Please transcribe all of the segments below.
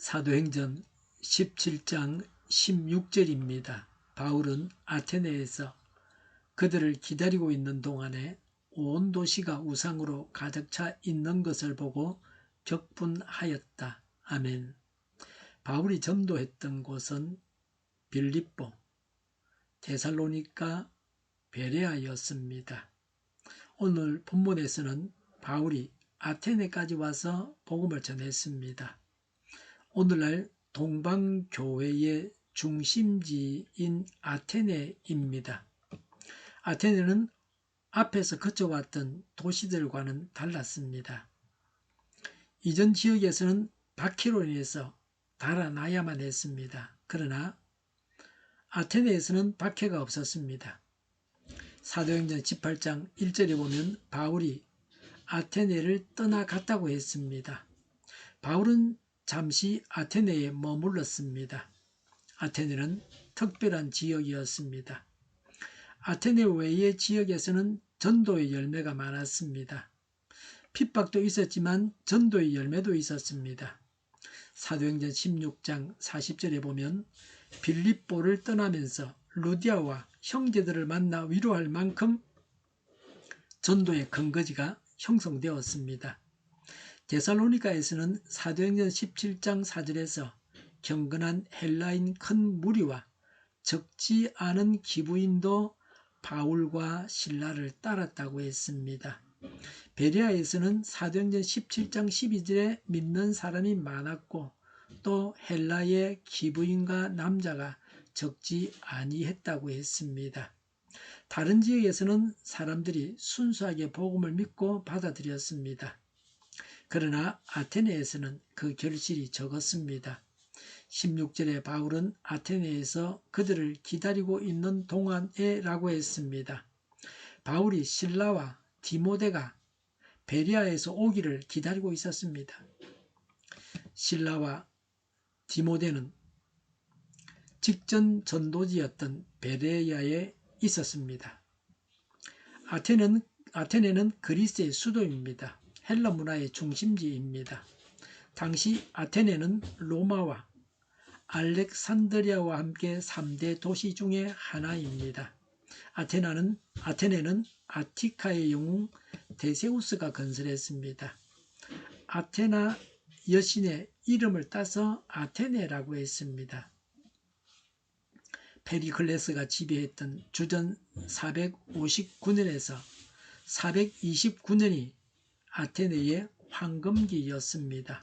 사도행전 17장 16절입니다. 바울은 아테네에서 그들을 기다리고 있는 동안에 온 도시가 우상으로 가득 차 있는 것을 보고 격분하였다. 아멘. 바울이 전도했던 곳은 빌립보, 데살로니가, 베레아였습니다. 오늘 본문에서는 바울이 아테네까지 와서 복음을 전했습니다. 오늘날 동방교회의 중심지인 아테네입니다. 아테네는 앞에서 거쳐왔던 도시들과는 달랐습니다. 이전 지역에서는 박해로 인해서 달아나야만 했습니다. 그러나 아테네에서는 박해가 없었습니다. 사도행전 18장 1절에 보면 바울이 아테네를 떠나갔다고 했습니다. 바울은 잠시 아테네에 머물렀습니다. 아테네는 특별한 지역이었습니다. 아테네 외의 지역에서는 전도의 열매가 많았습니다. 핍박도 있었지만 전도의 열매도 있었습니다. 사도행전 16장 40절에 보면 빌립보를 떠나면서 루디아와 형제들을 만나 위로할 만큼 전도의 근거지가 형성되었습니다. 데살로니가에서는 사도행전 17장 4절에서 경건한 헬라인 큰 무리와 적지 않은 기부인도 바울과 실라를 따랐다고 했습니다. 베레아에서는 사도행전 17장 12절에 믿는 사람이 많았고 또 헬라의 기부인과 남자가 적지 아니했다고 했습니다. 다른 지역에서는 사람들이 순수하게 복음을 믿고 받아들였습니다. 그러나 아테네에서는 그 결실이 적었습니다. 16절에 바울은 아테네에서 그들을 기다리고 있는 동안에 라고 했습니다. 바울이 실라와 디모데가 베레아에서 오기를 기다리고 있었습니다. 실라와 디모데는 직전 전도지였던 베레아에 있었습니다. 아테네는 그리스의 수도입니다. 헬라 문화의 중심지입니다. 당시 아테네는 로마와 알렉산드리아와 함께 3대 도시 중의 하나입니다. 아테네는 아티카의 영웅 데세우스가 건설했습니다. 아테나 여신의 이름을 따서 아테네라고 했습니다. 페리클레스가 지배했던 주전 459년에서 429년이 아테네의 황금기였습니다.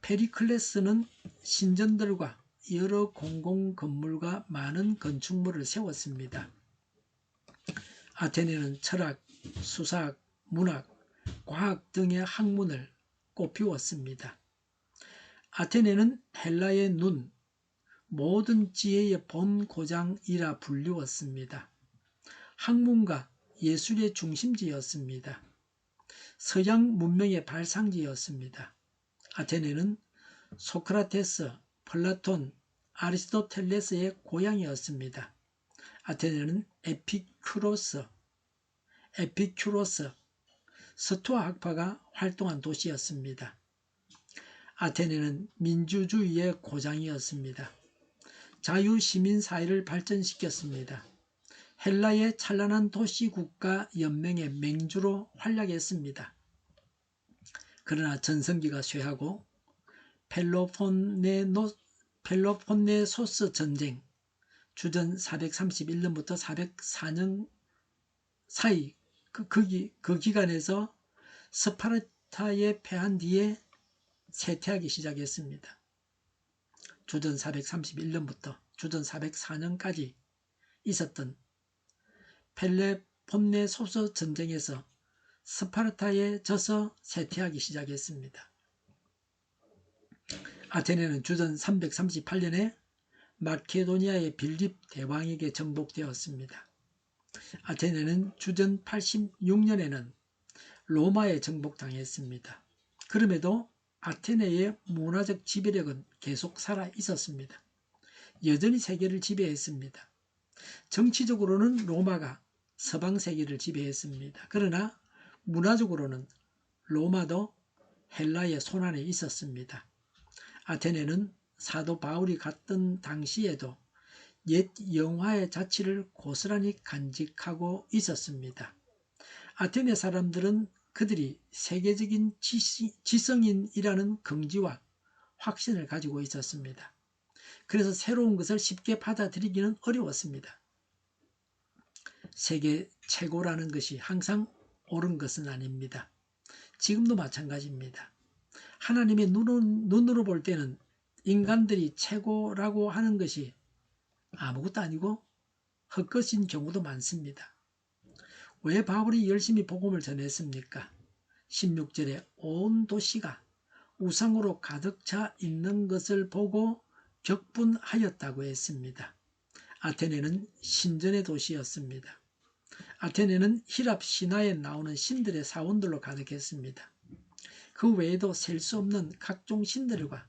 페리클레스는 신전들과 여러 공공건물과 많은 건축물을 세웠습니다. 아테네는 철학, 수사학, 문학, 과학 등의 학문을 꽃피웠습니다. 아테네는 헬라의 눈, 모든 지혜의 본고장이라 불리웠습니다. 학문과 예술의 중심지였습니다. 서양 문명의 발상지였습니다. 아테네는 소크라테스, 플라톤, 아리스토텔레스의 고향이었습니다. 아테네는 에피큐로스, 스토아 학파가 활동한 도시였습니다. 아테네는 민주주의의 고장이었습니다. 자유시민사회를 발전시켰습니다. 헬라의 찬란한 도시국가 연맹의 맹주로 활약했습니다. 그러나 전성기가 쇠하고 펠로폰네소스 전쟁, 주전 431년부터 404년 사이 그 기간에서 스파르타에 패한 뒤에 쇠퇴하기 시작했습니다. 주전 431년부터 주전 404년까지 있었던 펠로폰네소스 전쟁에서 스파르타에 져서 쇠퇴하기 시작했습니다. 아테네는 주전 338년에 마케도니아의 빌립 대왕에게 정복되었습니다. 아테네는 주전 86년에는 로마에 정복당했습니다. 그럼에도 아테네의 문화적 지배력은 계속 살아 있었습니다. 여전히 세계를 지배했습니다. 정치적으로는 로마가 서방 세계를 지배했습니다. 그러나 문화적으로는 로마도 헬라의 손안에 있었습니다. 아테네는 사도 바울이 갔던 당시에도 옛 영화의 자취를 고스란히 간직하고 있었습니다. 아테네 사람들은 그들이 세계적인 지성인이라는 긍지와 확신을 가지고 있었습니다. 그래서 새로운 것을 쉽게 받아들이기는 어려웠습니다. 세계 최고라는 것이 항상 옳은 것은 아닙니다. 지금도 마찬가지입니다. 하나님의 눈으로 볼 때는 인간들이 최고라고 하는 것이 아무것도 아니고 헛것인 경우도 많습니다. 왜 바울이 열심히 복음을 전했습니까? 16절에 온 도시가 우상으로 가득 차 있는 것을 보고 격분하였다고 했습니다. 아테네는 신전의 도시였습니다. 아테네는 히랍 신화에 나오는 신들의 사원들로 가득했습니다. 그 외에도 셀 수 없는 각종 신들과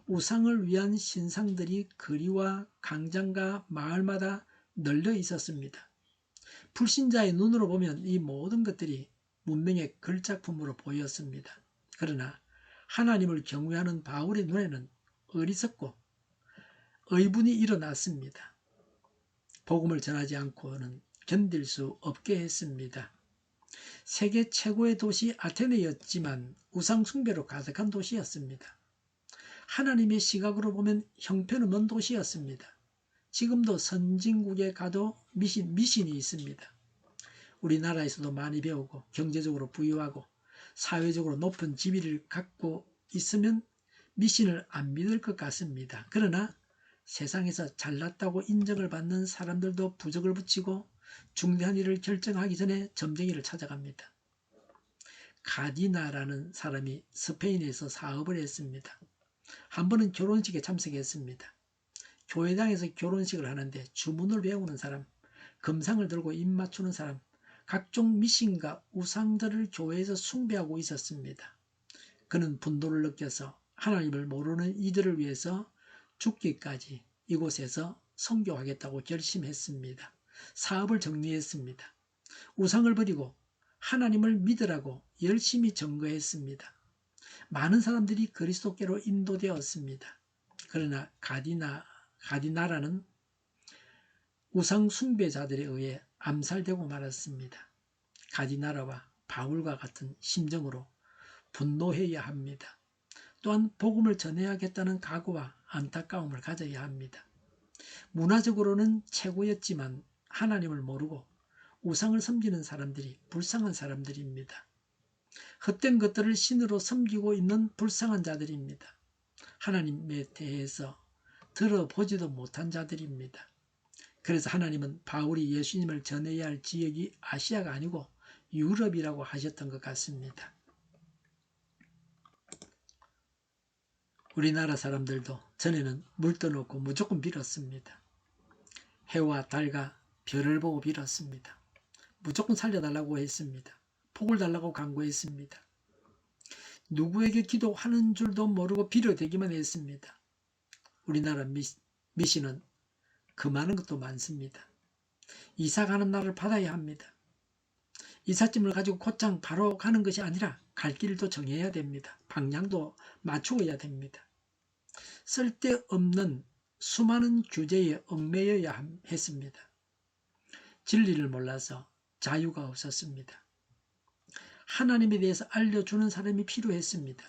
우상을 위한 신상들이 거리와 광장과 마을마다 널려 있었습니다. 불신자의 눈으로 보면 이 모든 것들이 문명의 걸작품으로 보였습니다. 그러나 하나님을 경외하는 바울의 눈에는 어리석고 의분이 일어났습니다. 복음을 전하지 않고는 견딜 수 없게 했습니다. 세계 최고의 도시 아테네였지만 우상 숭배로 가득한 도시였습니다. 하나님의 시각으로 보면 형편없는 도시였습니다. 지금도 선진국에 가도 미신이 있습니다. 우리나라에서도 많이 배우고 경제적으로 부유하고 사회적으로 높은 지위를 갖고 있으면 미신을 안 믿을 것 같습니다. 그러나 세상에서 잘났다고 인정을 받는 사람들도 부적을 붙이고 중대한 일을 결정하기 전에 점쟁이를 찾아갑니다. 가디나라는 사람이 스페인에서 사업을 했습니다. 한 번은 결혼식에 참석했습니다. 교회당에서 결혼식을 하는데 주문을 외우는 사람, 금상을 들고 입 맞추는 사람, 각종 미신과 우상들을 교회에서 숭배하고 있었습니다. 그는 분노를 느껴서 하나님을 모르는 이들을 위해서 죽기까지 이곳에서 선교하겠다고 결심했습니다. 사업을 정리했습니다. 우상을 버리고 하나님을 믿으라고 열심히 증거했습니다. 많은 사람들이 그리스도께로 인도되었습니다. 그러나 가디나라는 우상 숭배자들에 의해 암살되고 말았습니다. 가디나라와 바울과 같은 심정으로 분노해야 합니다. 또한 복음을 전해야겠다는 각오와 안타까움을 가져야 합니다. 문화적으로는 최고였지만 하나님을 모르고 우상을 섬기는 사람들이 불쌍한 사람들입니다. 헛된 것들을 신으로 섬기고 있는 불쌍한 자들입니다. 하나님에 대해서 들어보지도 못한 자들입니다. 그래서 하나님은 바울이 예수님을 전해야 할 지역이 아시아가 아니고 유럽이라고 하셨던 것 같습니다. 우리나라 사람들도 전에는 물 떠놓고 무조건 빌었습니다. 해와 달과 별을 보고 빌었습니다. 무조건 살려달라고 했습니다. 복을 달라고 간구했습니다. 누구에게 기도하는 줄도 모르고 빌어대기만 했습니다. 우리나라 미신은 그 많은 것도 많습니다. 이사 가는 날을 받아야 합니다. 이삿짐을 가지고 곧장 바로 가는 것이 아니라 갈 길도 정해야 됩니다. 방향도 맞추어야 됩니다. 쓸데없는 수많은 규제에 얽매여야 했습니다. 진리를 몰라서 자유가 없었습니다. 하나님에 대해서 알려주는 사람이 필요했습니다.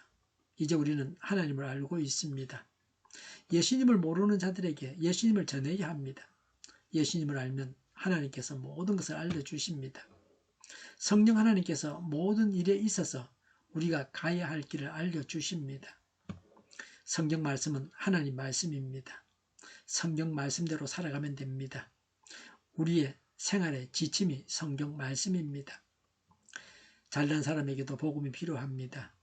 이제 우리는 하나님을 알고 있습니다. 예수님을 모르는 자들에게 예수님을 전해야 합니다. 예수님을 알면 하나님께서 모든 것을 알려주십니다. 성령 하나님께서 모든 일에 있어서 우리가 가야 할 길을 알려주십니다. 성경 말씀은 하나님 말씀입니다. 성경 말씀대로 살아가면 됩니다. 우리의 생활의 지침이 성경 말씀입니다. 잘난 사람에게도 복음이 필요합니다.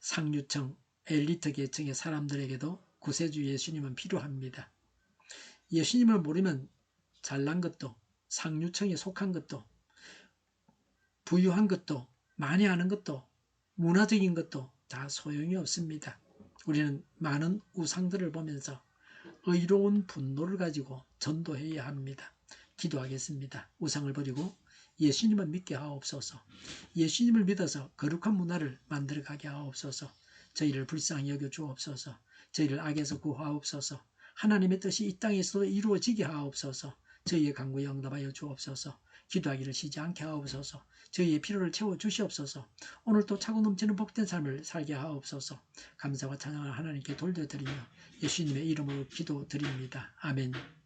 상류층, 엘리트 계층의 사람들에게도 구세주 예수님은 필요합니다. 예수님을 모르면 잘난 것도, 상류층에 속한 것도, 부유한 것도, 많이 아는 것도, 문화적인 것도 다 소용이 없습니다. 우리는 많은 우상들을 보면서 의로운 분노를 가지고 전도해야 합니다. 기도하겠습니다. 우상을 버리고 예수님을 믿게 하옵소서. 예수님을 믿어서 거룩한 문화를 만들어가게 하옵소서. 저희를 불쌍히 여겨 주옵소서. 저희를 악에서 구하옵소서. 하나님의 뜻이 이 땅에서도 이루어지게 하옵소서. 저희의 간구에 응답하여 주옵소서. 기도하기를 쉬지 않게 하옵소서. 저희의 필요를 채워 주시옵소서. 오늘도 차고 넘치는 복된 삶을 살게 하옵소서. 감사와 찬양을 하나님께 돌려드리며 예수님의 이름으로 기도드립니다. 아멘.